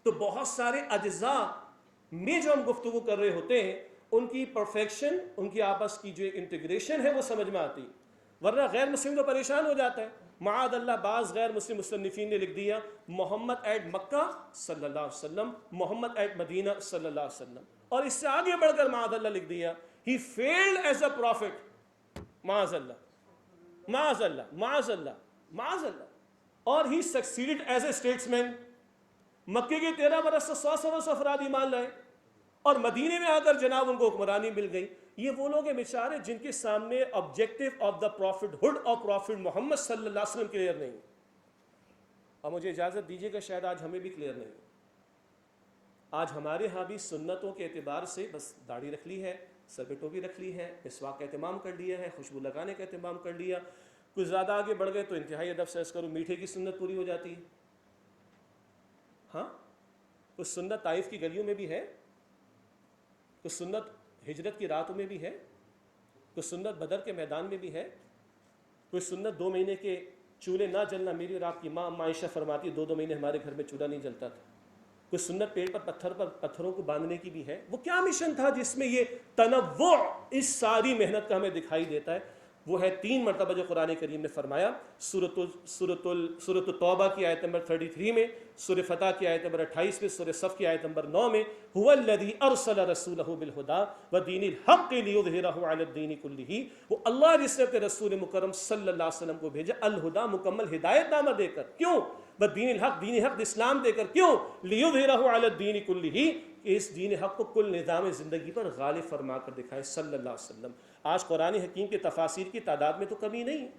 تو بہت سارے اجزاء میں جو ہم گفتگو کر رہے ہوتے ہیں ان کی پرفیکشن، ان کی آپس کی جو انٹیگریشن ہے وہ سمجھ میں آتی، ورنہ غیر مسلم تو پریشان ہو جاتا ہے. معاذ اللہ بعض غیر مسلم مصنفین نے لکھ دیا محمد ایٹ مکہ صلی اللہ علیہ وسلم، محمد ایٹ مدینہ صلی اللہ علیہ وسلم، اور اس سے آگے بڑھ کر معاذ اللہ لکھ دیا ہی فیلڈ ایز اے پروفٹ، معاذ اللہ معاذ اللہ معاذ اللہ معاذ اللہ، اور ہی سکسیڈڈ ایز اے اسٹیٹسمین. مکے کے 13 برس سے 100 افراد ایمان لائے اور مدینے میں آ کر جناب ان کو حکمرانی مل گئی. یہ وہ لوگ ہیں بیچارے جن کے سامنے objective of the prophethood اور پروفٹ محمد صلی اللہ علیہ وسلم کلیئر نہیں. اور مجھے اجازت دیجیے کہ شاید آج ہمیں بھی کلیئر نہیں. آج ہمارے ہاں بھی سنتوں کے اعتبار سے بس داڑھی رکھ لی ہے، سر پہ ٹوپی رکھ لی ہے، مسواک کا اہتمام کر لیا ہے، خوشبو لگانے کا اہتمام کر لیا. کچھ زیادہ آگے بڑھ گئے تو انتہائی ادب سے عرض کروں میٹھے کی سنت پوری ہو جاتی ہے. ہاں کچھ سنت طائف کی گلیوں میں بھی ہے، کچھ سنت ہجرت کی راتوں میں بھی ہے، کچھ سنت بدر کے میدان میں بھی ہے، کچھ سنت 2 مہینے کے چولہے نہ جلنا. میری اور آپ کی ماں عائشہ فرماتی ہے 2 مہینے ہمارے گھر میں چولہا نہیں جلتا تھا. کچھ سنت پیٹ پر پتھروں کو باندھنے کی بھی ہے. وہ کیا مشن تھا جس میں یہ تنوع اس ساری محنت کا ہمیں دکھائی دیتا ہے؟ وہ ہے 3 مرتبہ جو قرآن کریم نے فرمایا سورۃ توبہ کی آیت نمبر 33 میں، سورہ فتح کی آیت نمبر 28 میں، سورہ صف کی آیت نمبر 9 میں، هو الذی ارسل رسولہ بالہدی ودین الحق لیظہرہ علی الدین کلہ. وہ اللہ جس نے اپنے رسول مکرم صلی اللہ علیہ وسلم کو بھیجا الہدا مکمل ہدایت نامہ دے کر. کیوں؟ دین الحق، دین حق اسلام دے کر. کیوں؟ لیظہرہ علی الدین کلہ، اس دین حق کو کل نظام زندگی پر غالب فرما کر دکھائے صلی اللہ علیہ وسلم. آج قرآن حکیم کے تفاسیر کی تعداد میں تو کمی نہیں ہے،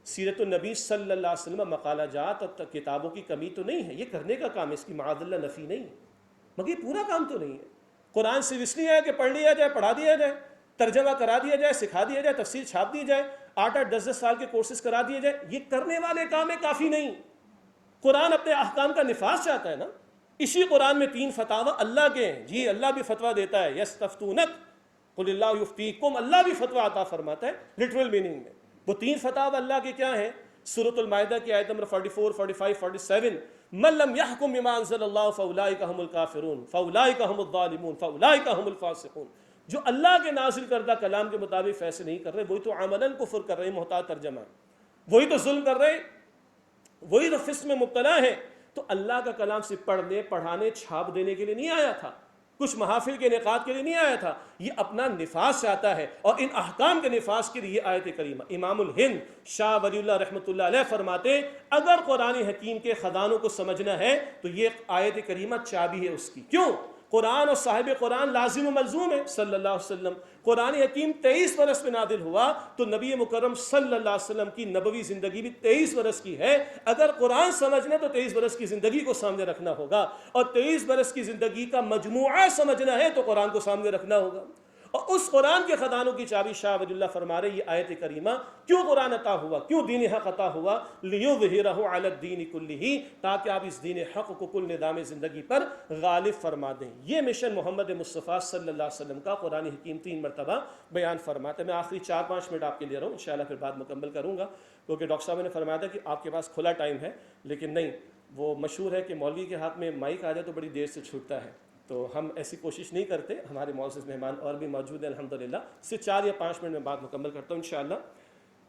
سیرت النبی صلی اللہ علیہ وسلم مقالہ جات اور کتابوں کی کمی تو نہیں ہے. یہ کرنے کا کام، اس کی معاذ اللہ نفی نہیں ہے، مگر یہ پورا کام تو نہیں ہے. قرآن صرف اس لیے ہے کہ پڑھ لیا جائے، پڑھا دیا جائے، ترجمہ کرا دیا جائے، سکھا دیا جائے، تفسیر چھاپ دی جائے، 8-8 10-10 سال کے کورسز کرا دیے جائے. یہ کرنے والے کام ہے، کافی نہیں. قرآن اپنے احکام کا نفاذ چاہتا ہے نا. اسی قرآن میں 3 فتاوی اللہ کے ہیں. جی اللہ بھی فتویٰ دیتا ہے، یستفتونک قل اللہ یفتیکم، اللہ بھی فتویٰ عطا فرماتا ہے لٹرل میننگ میں. وہ 3 فتاوی اللہ کے کیا ہیں؟ سورۃ المائدہ کی آیت نمبر 44 45 47 من لم يحكم بما انزل اللہ فاولئک هم الکافرون فاولئک هم الظالمون فاولئک هم الفاسقون. جو اللہ کے نازل کردہ کلام کے مطابق فیصلے نہیں کر رہے وہی تو عملاً کفر کر رہے. محتاط ترجمہ، وہی تو ظلم کر رہے، وہی تو فسق میں مبتلا ہے. تو اللہ کا کلام صرف پڑھنے، پڑھانے، چھاپ دینے کے لیے نہیں آیا تھا، کچھ محافل کے انعقاد کے لیے نہیں آیا تھا. یہ اپنا نفاذ چاہتا ہے، اور ان احکام کے نفاذ کے لیے یہ آیت کریمہ. امام الہند شاہ ولی اللہ رحمۃ اللہ علیہ فرماتے اگر قرآن حکیم کے خزانوں کو سمجھنا ہے تو یہ آیت کریمہ چابی ہے اس کی. کیوں؟ قرآن اور صاحب قرآن لازم و ملزوم ہے صلی اللہ علیہ وسلم. قرآن حکیم 23 برس میں نازل ہوا تو نبی مکرم صلی اللہ علیہ وسلم کی نبوی زندگی بھی 23 برس کی ہے. اگر قرآن سمجھنا تو 23 برس کی زندگی کو سامنے رکھنا ہوگا، اور 23 برس کی زندگی کا مجموعہ سمجھنا ہے تو قرآن کو سامنے رکھنا ہوگا. اور اس قرآن کے خزانوں کی چابی شاہ ولی اللہ فرما رہے یہ آیت کریمہ. کیوں قرآن عطا ہوا؟ کیوں دین حق عطا ہوا؟ لیظہرہ علی الدین کلہ، تاکہ آپ اس دین حق کو کل نظام زندگی پر غالب فرما دیں. یہ مشن محمد مصطفیٰ صلی اللہ علیہ وسلم کا قرآن حکیم 3 مرتبہ بیان فرماتا ہے. میں آخری 4-5 منٹ آپ کے لیے رہا ہوں، انشاءاللہ پھر بعد مکمل کروں گا، کیونکہ ڈاکٹر صاحب نے فرمایا تھا کہ آپ کے پاس کھلا ٹائم ہے، لیکن نہیں، وہ مشہور ہے کہ مولوی کے ہاتھ میں مائک آ جائے تو بڑی دیر سے چھوٹتا ہے. تو ہم ایسی کوشش نہیں کرتے. ہمارے معزز مہمان اور بھی موجود ہیں الحمدللہ. صرف 4 یا 5 منٹ میں بات مکمل کرتا ہوں انشاءاللہ.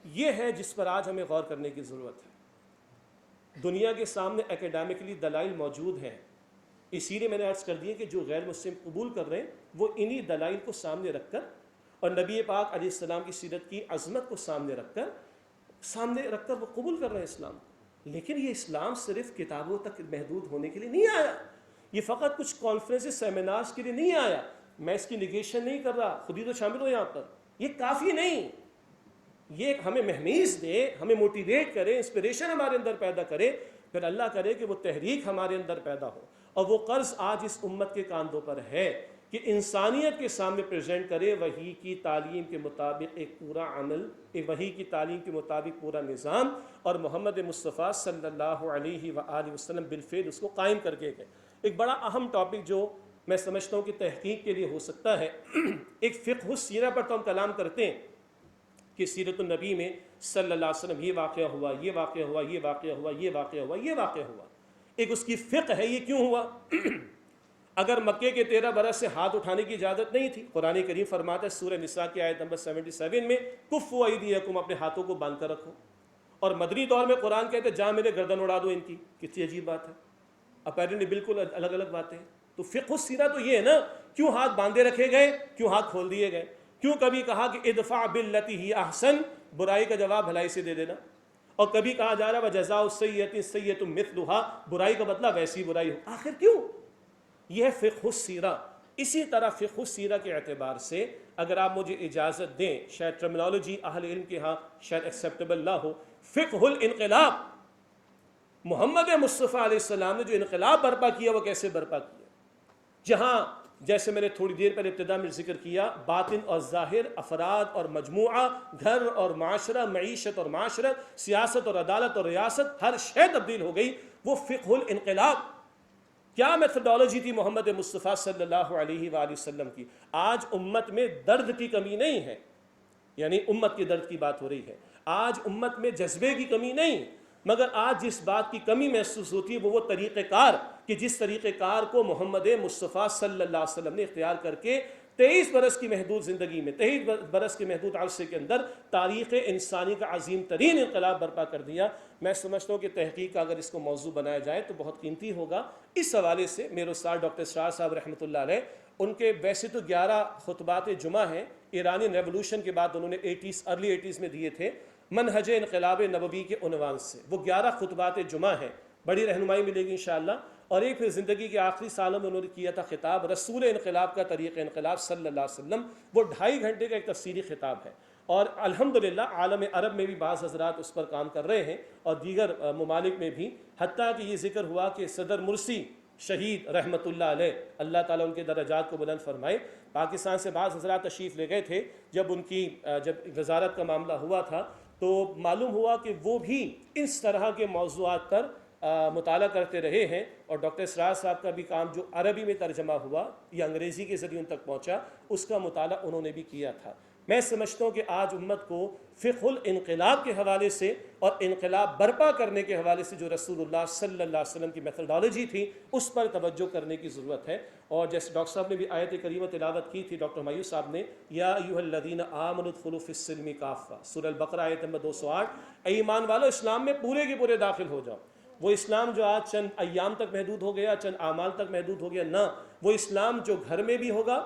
یہ ہے جس پر آج ہمیں غور کرنے کی ضرورت ہے. دنیا کے سامنے اکیڈیمکلی دلائل موجود ہیں، اسی لیے میں نے عرض کر دیا کہ جو غیر مسلم قبول کر رہے ہیں وہ انہی دلائل کو سامنے رکھ کر اور نبی پاک علیہ السلام کی سیرت کی عظمت کو سامنے رکھ کر وہ قبول کر رہے ہیں اسلام. لیکن یہ اسلام صرف کتابوں تک محدود ہونے کے لیے نہیں آیا، یہ فقط کچھ کانفرنس سیمینارز کے لیے نہیں آیا. میں اس کی نگیشن نہیں کر رہا، خود ہی تو شامل ہو یہاں پر. یہ کافی نہیں، یہ ہمیں مہمیز دے، ہمیں موٹیویٹ کرے، انسپریشن ہمارے اندر پیدا کرے، پھر اللہ کرے کہ وہ تحریک ہمارے اندر پیدا ہو. اور وہ قرض آج اس امت کے کاندھوں پر ہے کہ انسانیت کے سامنے پریزنٹ کرے وحی کی تعلیم کے مطابق ایک پورا عمل، ایک وحی کی تعلیم کے مطابق پورا نظام، اور محمد مصطفیٰ صلی اللہ علیہ وآلہ وسلم بالفعل اس کو قائم کر کے گئے. ایک بڑا اہم ٹاپک جو میں سمجھتا ہوں کہ تحقیق کے لیے ہو سکتا ہے، ایک فقہ السیرہ پر تو ہم کلام کرتے ہیں کہ سیرت النبی میں صلی اللہ علیہ وسلم یہ واقعہ ہوا، یہ واقعہ ہوا، یہ واقعہ ہوا، یہ واقعہ ہوا، یہ واقعہ ہوا. ایک اس کی فقہ ہے، یہ کیوں ہوا. اگر مکے کے 13 برس سے ہاتھ اٹھانے کی اجازت نہیں تھی، قرآن کریم فرماتا ہے سورہ نساء کی آیت نمبر 77 میں کفوا ایدیکم، اپنے ہاتھوں کو باندھ کر رکھو. اور مدنی دور میں قرآن کہتے ہیں جہاں میرے گردن اڑا دو ان کی. کتنی عجیب بات ہے، اپیرنٹلی بالکل الگ الگ باتیں ہیں. تو فقہ السیرہ تو یہ ہے نا، کیوں ہاتھ باندھے رکھے گئے، کیوں ہاتھ کھول دیے گئے، کیوں کبھی کہا کہ ادفع باللتی ہی احسن، برائی کا جواب بھلائی سے دے دینا، اور کبھی کہا جا رہا وجزاء السیئۃ سیئۃ مثلھا، برائی کا بدلہ ویسی برائی ہو. آخر کیوں؟ یہ ہے فقہ السیرہ. اسی طرح فقہ السیرہ کے اعتبار سے اگر آپ مجھے اجازت دیں، شاید ٹرمنالوجی اہل علم کے ہاں شاید ایکسیپٹیبل نہ ہو، فقہ الانقلاب، محمد مصطفیٰ علیہ السلام نے جو انقلاب برپا کیا وہ کیسے برپا کیا. جہاں جیسے میں نے تھوڑی دیر پہلے ابتدا میں ذکر کیا، باطن اور ظاہر، افراد اور مجموعہ، گھر اور معاشرہ، معیشت اور معاشرت، سیاست اور عدالت اور ریاست، ہر شے تبدیل ہو گئی. وہ فقہ الانقلاب. کیا میتھڈالوجی تھی محمد مصطفیٰ صلی اللہ علیہ وآلہ وسلم کی. آج امت میں درد کی کمی نہیں ہے، یعنی امت کے درد کی بات ہو رہی ہے. آج امت میں جذبے کی کمی نہیں، مگر آج جس بات کی کمی محسوس ہوتی ہے وہ طریقہ کار، کہ جس طریقہ کار کو محمد مصطفیٰ صلی اللہ علیہ وسلم نے اختیار کر کے 23 برس کی محدود زندگی میں، 23 برس کے محدود عرصے کے اندر تاریخ انسانی کا عظیم ترین انقلاب برپا کر دیا. میں سمجھتا ہوں کہ تحقیق کا اگر اس کو موضوع بنایا جائے تو بہت قیمتی ہوگا. اس حوالے سے میرے استاد ڈاکٹر اسرار صاحب رحمۃ اللہ علیہ، ان کے ویسے تو 11 خطبات جمعہ ہیں، ایرانی ریولوشن کے بعد انہوں نے ارلی 80s میں دیے تھے، منہج انقلاب نبوی کے عنوان سے. وہ 11 خطبات جمعہ ہیں، بڑی رہنمائی ملے گی انشاءاللہ. اور ایک پھر زندگی کے آخری سالوں میں انہوں نے کیا تھا خطاب رسول انقلاب کا طریق انقلاب صلی اللہ علیہ وسلم. وہ 2.5 گھنٹے کا ایک تفسیری خطاب ہے، اور الحمدللہ عالم عرب میں بھی بعض حضرات اس پر کام کر رہے ہیں، اور دیگر ممالک میں بھی. حتیٰ کہ یہ ذکر ہوا کہ صدر مرسی شہید رحمۃ اللہ علیہ، اللہ تعالیٰ ان کے درجات کو بلند فرمائے، پاکستان سے بعض حضرات تشریف لے گئے تھے. جب ان کی وزارت کا معاملہ ہوا تھا تو معلوم ہوا کہ وہ بھی اس طرح کے موضوعات پر مطالعہ کرتے رہے ہیں. اور ڈاکٹر اسرار صاحب کا بھی کام جو عربی میں ترجمہ ہوا یا انگریزی کے ذریعے ان تک پہنچا، اس کا مطالعہ انہوں نے بھی کیا تھا. میں سمجھتا ہوں کہ آج امت کو فقہ الانقلاب کے حوالے سے اور انقلاب برپا کرنے کے حوالے سے جو رسول اللہ صلی اللہ علیہ وسلم کی میتھڈالوجی تھی اس پر توجہ کرنے کی ضرورت ہے. اور جیسے ڈاکٹر صاحب نے بھی آیت کریمہ تلاوت کی تھی، ڈاکٹر ہمایوں صاحب نے، یا ایھا الذین آمنوا ادخلوا فی السلم کافہ، سورہ البقرہ آیت نمبر 208. اے ایمان والو، اسلام میں پورے کے پورے داخل ہو جاؤ. وہ اسلام جو آج چند ایام تک محدود ہو گیا، چند اعمال تک محدود ہو گیا، نہ، وہ اسلام جو گھر میں بھی ہوگا،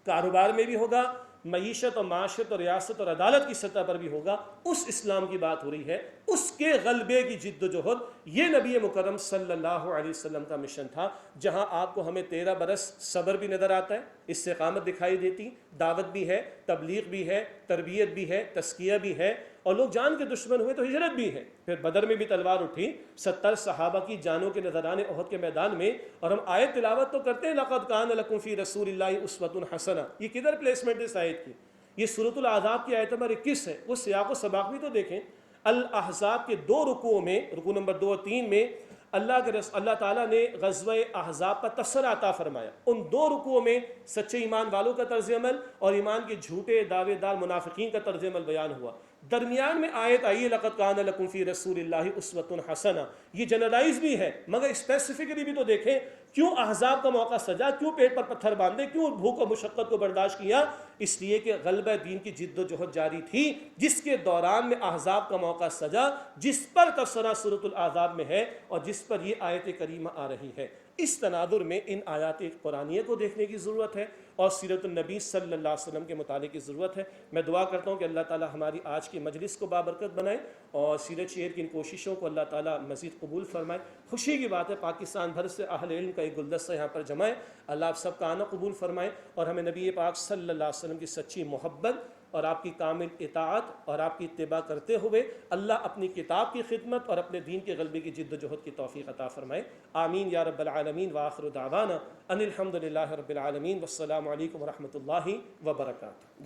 کاروبار میں بھی ہوگا، معیشت اور معاشرت اور ریاست اور عدالت کی سطح پر بھی ہوگا. اس اسلام کی بات ہو رہی ہے، اس کے غلبے کی جد و جہد. یہ نبی مکرم صلی اللہ علیہ وسلم کا مشن تھا، جہاں آپ کو ہمیں 13 برس صبر بھی نظر آتا ہے، استقامت دکھائی دیتی، دعوت بھی ہے، تبلیغ بھی ہے، تربیت بھی ہے، تزکیہ بھی ہے، اور لوگ جان کے دشمن ہوئے تو ہجرت بھی ہے. پھر بدر میں بھی تلوار اٹھی، 70 صحابہ کی جانوں کے نذرانے احد کے میدان میں، اور ہم آیت تلاوت تو کرتے ہیں لقد کان لکم فی رسول اللہ اسوۃ حسنہ. یہ کدھر پلیسمنٹ ہے اس آیت کی؟ یہ سورۃ الاحزاب کی آیت نمبر 21 ہے. وہ سیاق و سباق بھی تو دیکھیں. الاحزاب کے 2 رکوعوں میں، رکوع نمبر 2 اور 3 میں اللہ تعالیٰ نے غزوہ احزاب کا تبصرہ عطا فرمایا. ان 2 رکوعوں میں سچے ایمان والوں کا طرز عمل اور ایمان کے جھوٹے دعوے دار منافقین کا طرز عمل بیان ہوا. درمیان میں آیت آئی لقد کان لکم فی رسول اللہ اسوۃ حسنہ. یہ جنرلائز بھی ہے، مگر اسپیسیفکلی بھی تو دیکھیں کیوں احزاب کا موقع سجا، کیوں پیٹ پر پتھر باندھے، کیوں بھوک و مشقت کو برداشت کیا؟ اس لیے کہ غلبہ دین کی جد و جہد جاری تھی، جس کے دوران میں احزاب کا موقع سجا، جس پر تبصرہ سورۃ الاحزاب میں ہے اور جس پر یہ آیت کریمہ آ رہی ہے. اس تناظر میں ان آیات قرآنیہ کو دیکھنے کی ضرورت ہے اور سیرت النبی صلی اللہ علیہ وسلم کے مطالعے کی ضرورت ہے. میں دعا کرتا ہوں کہ اللہ تعالی ہماری آج کی مجلس کو بابرکت بنائے اور سیرت شعر کی ان کوششوں کو اللہ تعالی مزید قبول فرمائے. خوشی کی بات ہے پاکستان بھر سے اہل علم کا ایک گلدستہ یہاں پر جمع ہے. اللہ آپ سب کا آنا قبول فرمائے اور ہمیں نبی پاک صلی اللہ علیہ وسلم کی سچی محبت اور آپ کی کامل اطاعت اور آپ کی اتباع کرتے ہوئے اللہ اپنی کتاب کی خدمت اور اپنے دین کے غلبے کی جد و جہد کی توفیق عطا فرمائے. آمین یا رب العالمین. وآخر دعوانا ان الحمد للہ رب العالمین. والسلام علیکم ورحمۃ اللہ وبرکاتہ.